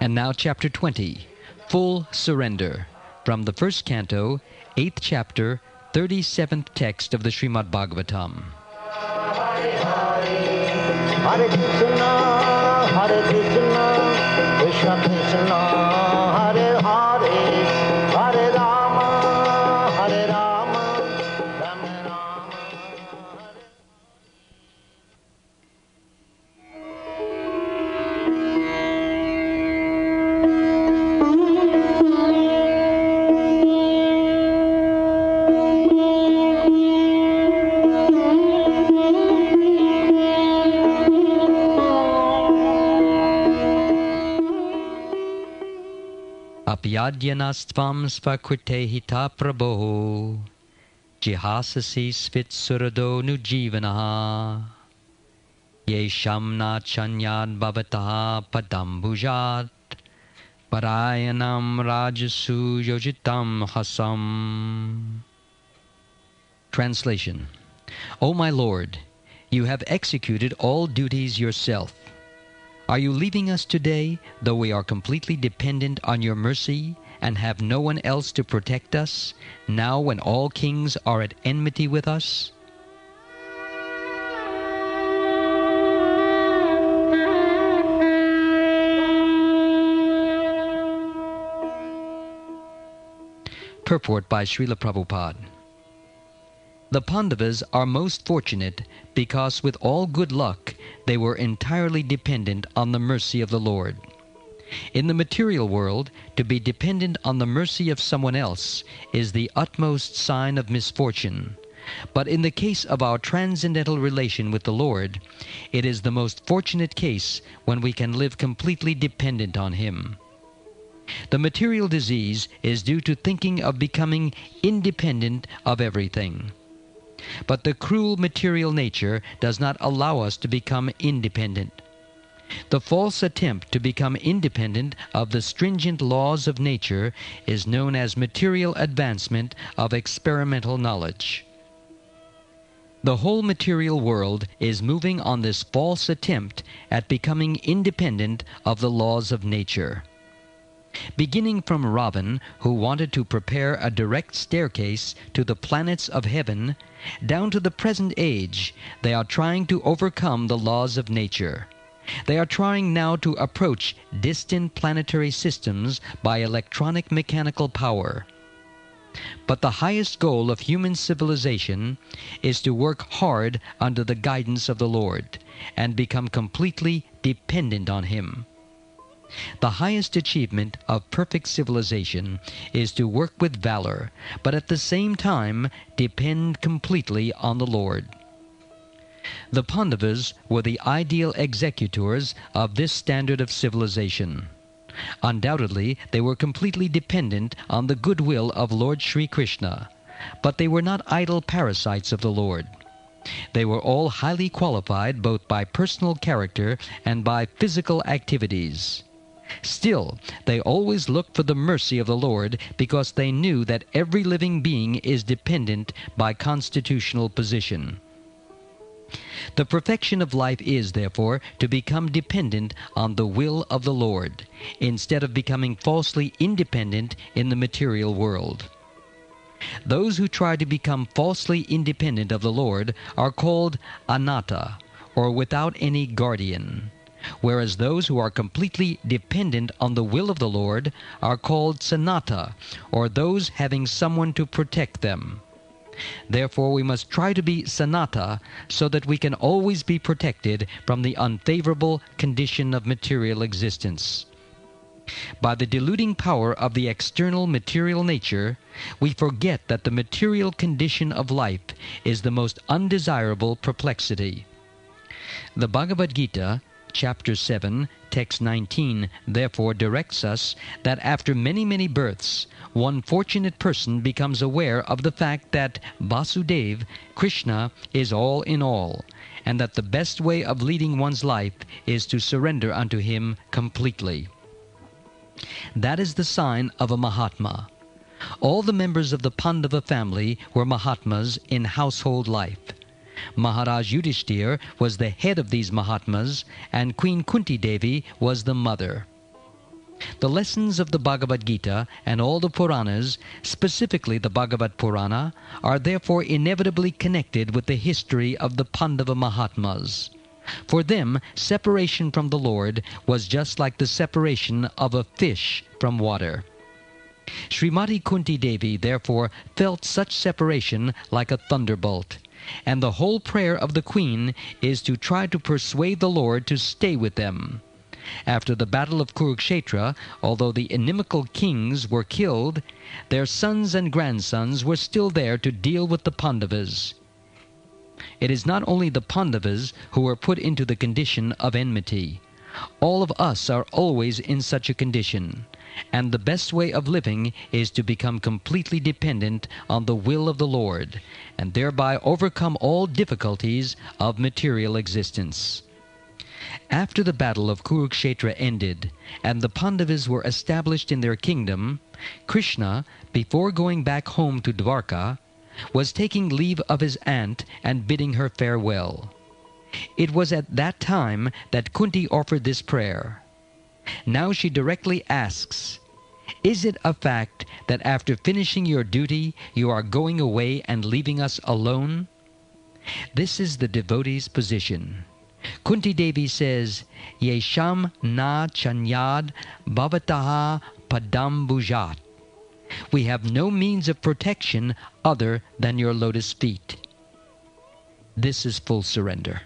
And now chapter 20, Full Surrender, from the first canto, 8th chapter, 37th text of the Srimad Bhagavatam. Hare Krishna, Krishna Krishna, Hare Hare, Hare Rama, Hare Rama, Rama Rama, Hare. Apyadyanastvam svakrite hita prabho jihasasi svitsurado nujivanaha yesham na chanyad bhavataha padambujat parayanam rajasu yojitam hasam. Translation. O my Lord, you have executed all duties yourself. Are you leaving us today, though we are completely dependent on your mercy and have no one else to protect us, now when all kings are at enmity with us? Purport by Srila Prabhupada. The Pandavas are most fortunate because with all good luck they were entirely dependent on the mercy of the Lord. In the material world, to be dependent on the mercy of someone else is the utmost sign of misfortune. But in the case of our transcendental relation with the Lord, it is the most fortunate case when we can live completely dependent on Him. The material disease is due to thinking of becoming independent of everything. But the cruel material nature does not allow us to become independent. The false attempt to become independent of the stringent laws of nature is known as material advancement of experimental knowledge. The whole material world is moving on this false attempt at becoming independent of the laws of nature. Beginning from Ravan, who wanted to prepare a direct staircase to the planets of heaven, down to the present age, they are trying to overcome the laws of nature. They are trying now to approach distant planetary systems by electronic mechanical power. But the highest goal of human civilization is to work hard under the guidance of the Lord and become completely dependent on Him. The highest achievement of perfect civilization is to work with valor, but at the same time depend completely on the Lord. The Pandavas were the ideal executors of this standard of civilization. Undoubtedly, they were completely dependent on the goodwill of Lord Sri Krishna, but they were not idle parasites of the Lord. They were all highly qualified both by personal character and by physical activities. Still, they always looked for the mercy of the Lord because they knew that every living being is dependent by constitutional position. The perfection of life is, therefore, to become dependent on the will of the Lord, instead of becoming falsely independent in the material world. Those who try to become falsely independent of the Lord are called anatta, or without any guardian, whereas those who are completely dependent on the will of the Lord are called sanatta, or those having someone to protect them. Therefore we must try to be sanatta so that we can always be protected from the unfavorable condition of material existence. By the deluding power of the external material nature, we forget that the material condition of life is the most undesirable perplexity. The Bhagavad Gita, Chapter 7, Text 19 therefore directs us that after many, many births, one fortunate person becomes aware of the fact that Vasudev, Krishna, is all in all, and that the best way of leading one's life is to surrender unto him completely. That is the sign of a Mahatma. All the members of the Pandava family were Mahatmas in household life. Maharaj Yudhishthir was the head of these Mahatmas, and Queen Kunti Devi was the mother. The lessons of the Bhagavad Gita and all the Puranas, specifically the Bhagavad Purana, are therefore inevitably connected with the history of the Pandava Mahatmas. For them, separation from the Lord was just like the separation of a fish from water. Srimati Kunti Devi therefore felt such separation like a thunderbolt, and the whole prayer of the queen is to try to persuade the Lord to stay with them. After the battle of Kurukshetra, although the inimical kings were killed, their sons and grandsons were still there to deal with the Pandavas. It is not only the Pandavas who are put into the condition of enmity. All of us are always in such a condition, and the best way of living is to become completely dependent on the will of the Lord, and thereby overcome all difficulties of material existence. After the battle of Kurukshetra ended, and the Pandavas were established in their kingdom, Krishna, before going back home to Dwarka, was taking leave of his aunt and bidding her farewell. It was at that time that Kunti offered this prayer. Now she directly asks, "Is it a fact that after finishing your duty you are going away and leaving us alone?" This is the devotee's position. Kunti Devi says, "Yesham na chanyad bhavataha padam bhujat." We have no means of protection other than your lotus feet. This is full surrender.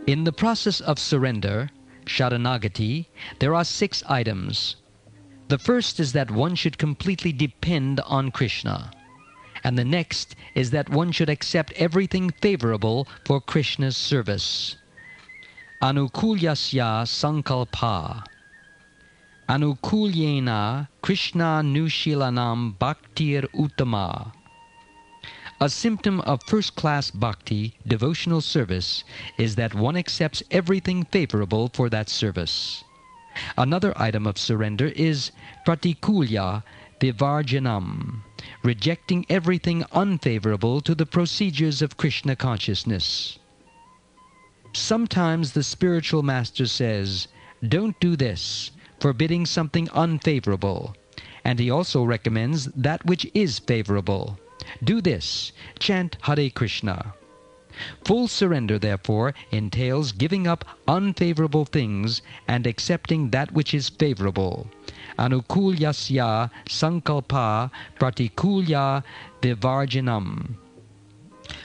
In the process of surrender, Sharanagati, there are 6 items. The first is that one should completely depend on Krishna, and the next is that one should accept everything favorable for Krishna's service. Anukulyasya sankalpa. Anukulyena Krishna nushilanam bhaktir uttama. A symptom of first-class bhakti, devotional service, is that one accepts everything favorable for that service. Another item of surrender is pratikulya vivarjanam, rejecting everything unfavorable to the procedures of Krishna consciousness. Sometimes the spiritual master says, "Don't do this," forbidding something unfavorable, and he also recommends that which is favorable. Do this, chant Hare Krishna. Full surrender, therefore, entails giving up unfavorable things and accepting that which is favorable. Anukulyasya sankalpa pratikulya vivarjanam.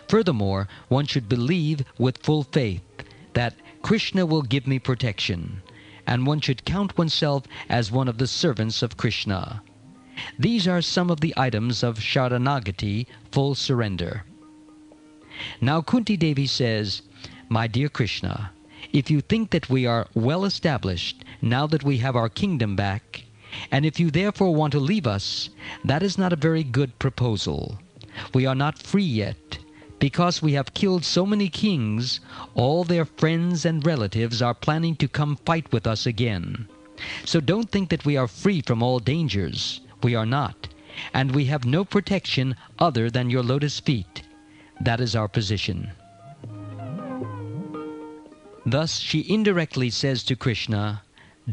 Furthermore, one should believe with full faith that Krishna will give me protection, and one should count oneself as one of the servants of Krishna. These are some of the items of Sharanagati, full surrender. Now Kunti Devi says, "My dear Krishna, if you think that we are well established now that we have our kingdom back, and if you therefore want to leave us, that is not a very good proposal. We are not free yet. Because we have killed so many kings, all their friends and relatives are planning to come fight with us again. So don't think that we are free from all dangers. We are not, and we have no protection other than your lotus feet. That is our position." Thus she indirectly says to Krishna,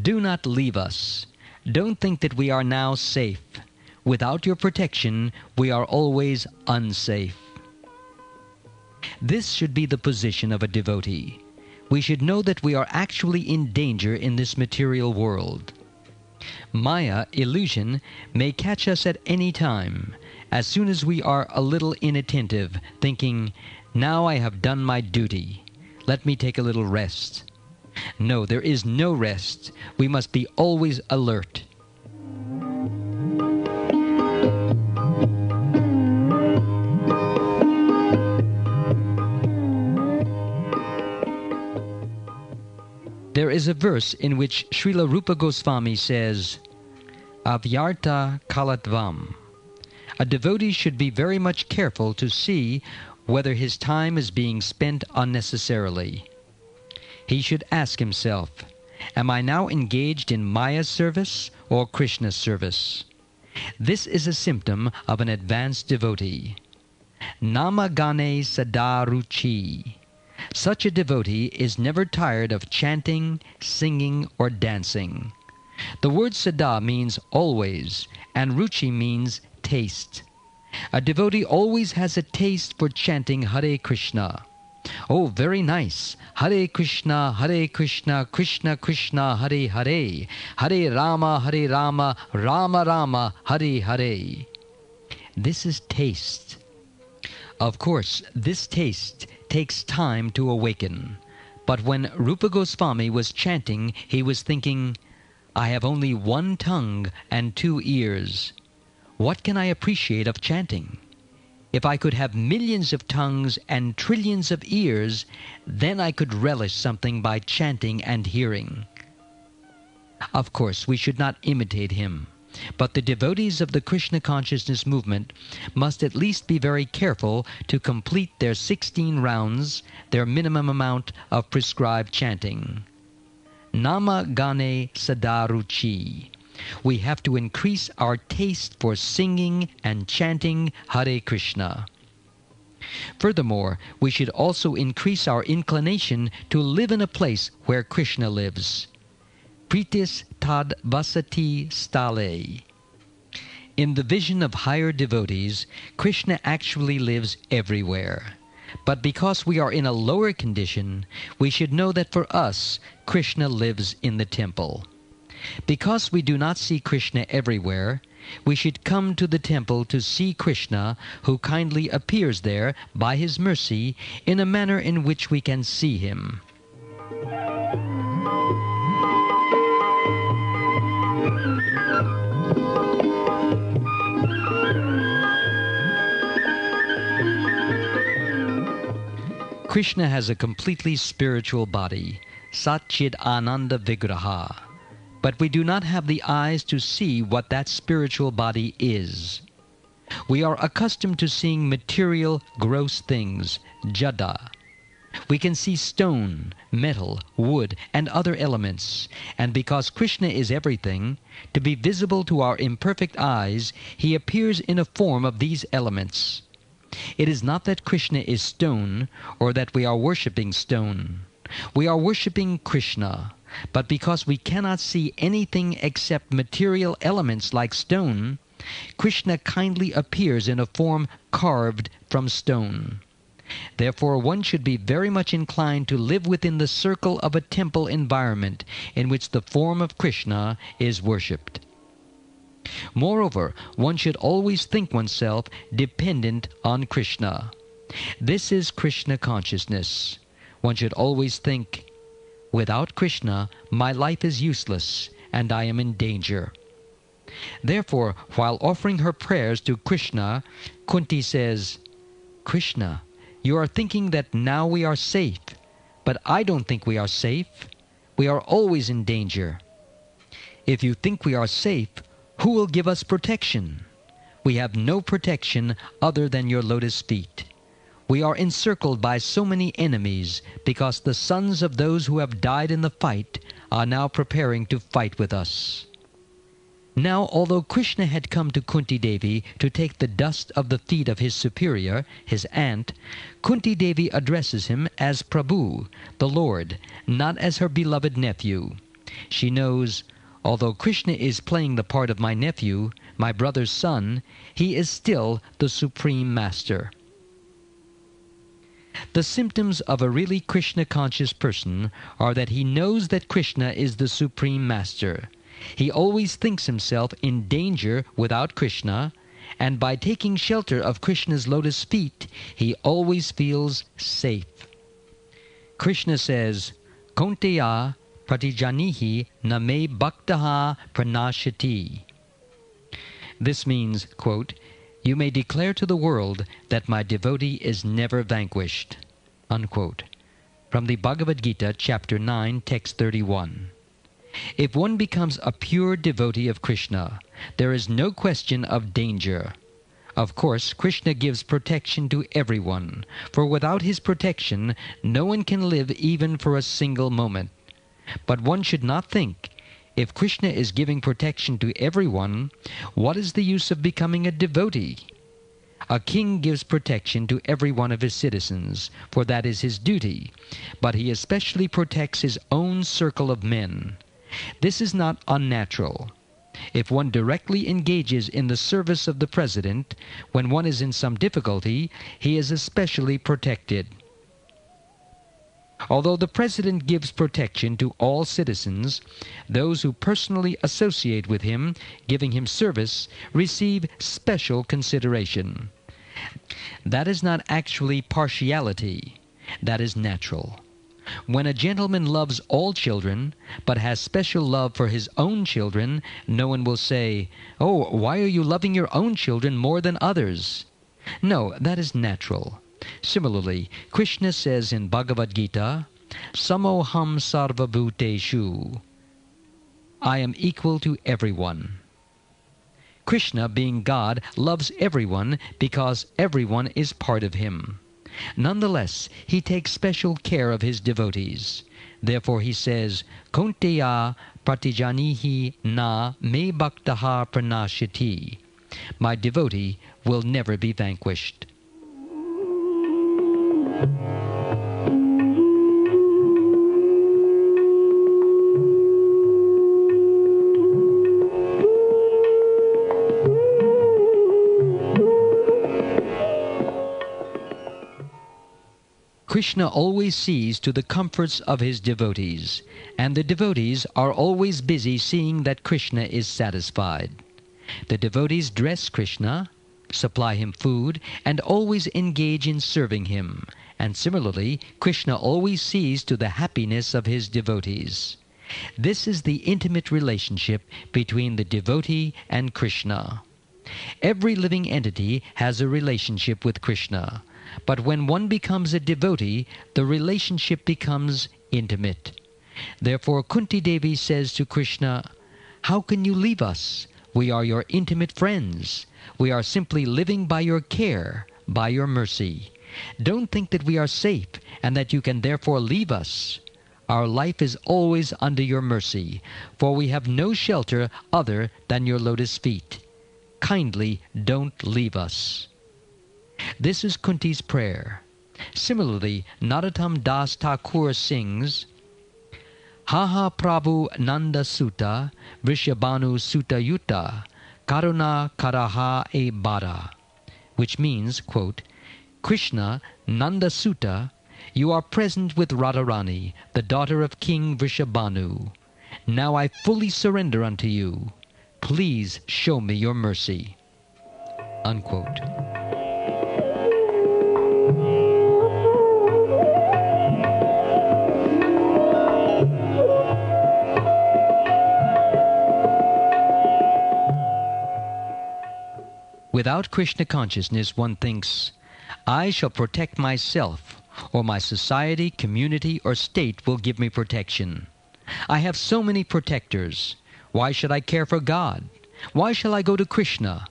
"Do not leave us. Don't think that we are now safe. Without your protection, we are always unsafe." This should be the position of a devotee. We should know that we are actually in danger in this material world. Maya, illusion, may catch us at any time, as soon as we are a little inattentive, thinking, "Now I have done my duty. Let me take a little rest." No, there is no rest. We must be always alert. There is a verse in which Srila Rupa Goswami says, Avyarta kalatvam. A devotee should be very much careful to see whether his time is being spent unnecessarily. He should ask himself, am I now engaged in Maya's service or Krishna's service? This is a symptom of an advanced devotee. Namagane sadaruchi. Such a devotee is never tired of chanting, singing, or dancing. The word sada means always, and ruchi means taste. A devotee always has a taste for chanting Hare Krishna. Oh, very nice. Hare Krishna, Krishna Krishna, Hare Hare. Hare Rama, Rama Rama, Hare Hare. This is taste. Of course, this taste takes time to awaken. But when Rupa Goswami was chanting, he was thinking, I have only one tongue and 2 ears. What can I appreciate of chanting? If I could have millions of tongues and trillions of ears, then I could relish something by chanting and hearing. Of course, we should not imitate him. But the devotees of the Krishna consciousness movement must at least be very careful to complete their 16 rounds, their minimum amount of prescribed chanting. Nama Gane Sadaruchi. We have to increase our taste for singing and chanting Hare Krishna. Furthermore, we should also increase our inclination to live in a place where Krishna lives. Pritis tad vasati stale. In the vision of higher devotees, Krishna actually lives everywhere. But because we are in a lower condition, we should know that for us, Krishna lives in the temple. Because we do not see Krishna everywhere, we should come to the temple to see Krishna, who kindly appears there by his mercy in a manner in which we can see him. Krishna has a completely spiritual body, Satchid Ananda Vigraha. But we do not have the eyes to see what that spiritual body is. We are accustomed to seeing material, gross things, jada. We can see stone, metal, wood, and other elements. And because Krishna is everything, to be visible to our imperfect eyes, he appears in a form of these elements. It is not that Krishna is stone, or that we are worshipping stone. We are worshipping Krishna. But because we cannot see anything except material elements like stone, Krishna kindly appears in a form carved from stone. Therefore, one should be very much inclined to live within the circle of a temple environment in which the form of Krishna is worshipped. Moreover, one should always think oneself dependent on Krishna. This is Krishna consciousness. One should always think, without Krishna, my life is useless and I am in danger. Therefore, while offering her prayers to Krishna, Kunti says, Krishna, you are thinking that now we are safe, but I don't think we are safe. We are always in danger. If you think we are safe, who will give us protection? We have no protection other than your lotus feet. We are encircled by so many enemies because the sons of those who have died in the fight are now preparing to fight with us. Now, although Krishna had come to Kunti Devi to take the dust of the feet of his superior, his aunt, Kunti Devi addresses him as Prabhu, the Lord, not as her beloved nephew. She knows, although Krishna is playing the part of my nephew, my brother's son, he is still the Supreme Master. The symptoms of a really Krishna-conscious person are that he knows that Krishna is the Supreme Master. He always thinks himself in danger without Krishna, and by taking shelter of Krishna's lotus feet, he always feels safe. Krishna says, Kaunteya pratijanihi na me bhaktaha pranashati. This means, quote, you may declare to the world that my devotee is never vanquished, unquote. From the Bhagavad Gita, chapter 9, text 31. If one becomes a pure devotee of Krishna, there is no question of danger. Of course, Krishna gives protection to everyone, for without his protection, no one can live even for a single moment. But one should not think, if Krishna is giving protection to everyone, what is the use of becoming a devotee? A king gives protection to every one of his citizens, for that is his duty, but he especially protects his own circle of men. This is not unnatural. If one directly engages in the service of the president, when one is in some difficulty, he is especially protected. Although the president gives protection to all citizens, those who personally associate with him, giving him service, receive special consideration. That is not actually partiality. That is natural. When a gentleman loves all children, but has special love for his own children, no one will say, "Oh, why are you loving your own children more than others?" No, that is natural. Similarly, Krishna says in Bhagavad Gita, Samoham sarva bhuteshu, I am equal to everyone. Krishna, being God, loves everyone because everyone is part of him. Nonetheless, he takes special care of his devotees. Therefore he says, Kaunteya pratijanihi na me bhaktaha pranashati. My devotee will never be vanquished. Krishna always sees to the comforts of his devotees, and the devotees are always busy seeing that Krishna is satisfied. The devotees dress Krishna, supply him food, and always engage in serving him. And similarly, Krishna always sees to the happiness of his devotees. This is the intimate relationship between the devotee and Krishna. Every living entity has a relationship with Krishna. But when one becomes a devotee, the relationship becomes intimate. Therefore, Kunti Devi says to Krishna, How can you leave us? We are your intimate friends. We are simply living by your care, by your mercy. Don't think that we are safe and that you can therefore leave us. Our life is always under your mercy, for we have no shelter other than your lotus feet. Kindly don't leave us. This is Kunti's prayer. Similarly, Narottam Das Thakur sings, Haha Prabhu Nanda Sutta Vrishabhanu Sutta Yutta Karuna Karaha E Bara, which means, quote, Krishna, Nanda Sutta, you are present with Radharani, the daughter of King Vrishabhanu. Now I fully surrender unto you. Please show me your mercy. Unquote. Without Krishna consciousness, one thinks, I shall protect myself, or my society, community, or state will give me protection. I have so many protectors. Why should I care for God? Why shall I go to Krishna?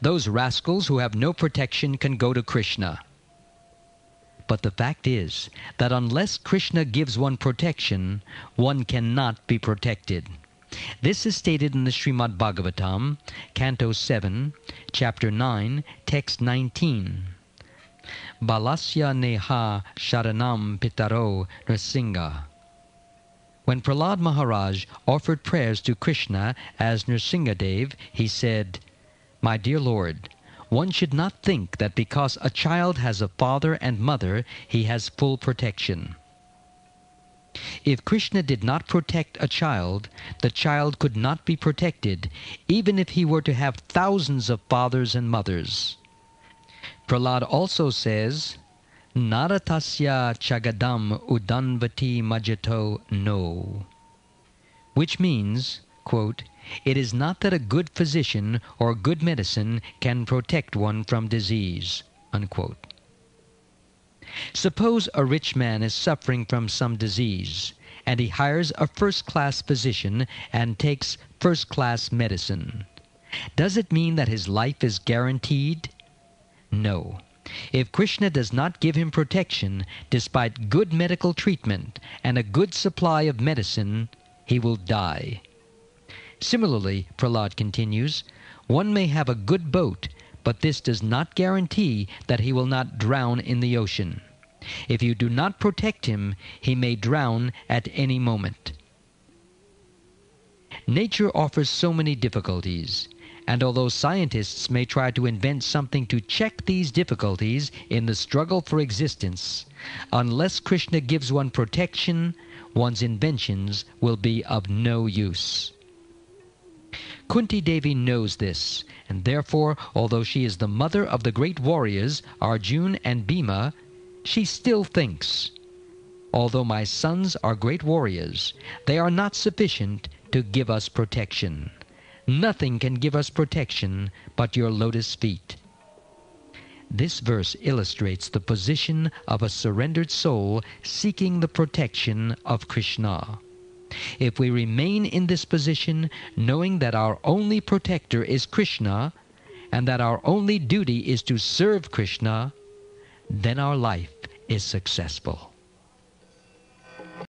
Those rascals who have no protection can go to Krishna. But the fact is that unless Krishna gives one protection, one cannot be protected. This is stated in the Srimad Bhagavatam, Canto 7, Chapter 9, Text 19. Balasya neha sharanam pitaro Nrsinga. When Prahlad Maharaj offered prayers to Krishna as Nrsingadev, he said, My dear Lord, one should not think that because a child has a father and mother, he has full protection. If Krishna did not protect a child, the child could not be protected, even if he were to have thousands of fathers and mothers. Prahlad also says, Naratasya chagadam udanvati majato no. Which means, quote, it is not that a good physician or good medicine can protect one from disease, unquote. Suppose a rich man is suffering from some disease, and he hires a first-class physician and takes first-class medicine. Does it mean that his life is guaranteed? No. If Krishna does not give him protection, despite good medical treatment and a good supply of medicine, he will die. Similarly, Prahlad continues, one may have a good boat, but this does not guarantee that he will not drown in the ocean. If you do not protect him, he may drown at any moment. Nature offers so many difficulties, and although scientists may try to invent something to check these difficulties in the struggle for existence, unless Krishna gives one protection, one's inventions will be of no use. Kunti Devi knows this, and therefore, although she is the mother of the great warriors Arjun and Bhima, she still thinks, although my sons are great warriors, they are not sufficient to give us protection. Nothing can give us protection but your lotus feet. This verse illustrates the position of a surrendered soul seeking the protection of Krishna. If we remain in this position, knowing that our only protector is Krishna, and that our only duty is to serve Krishna, then our life is successful.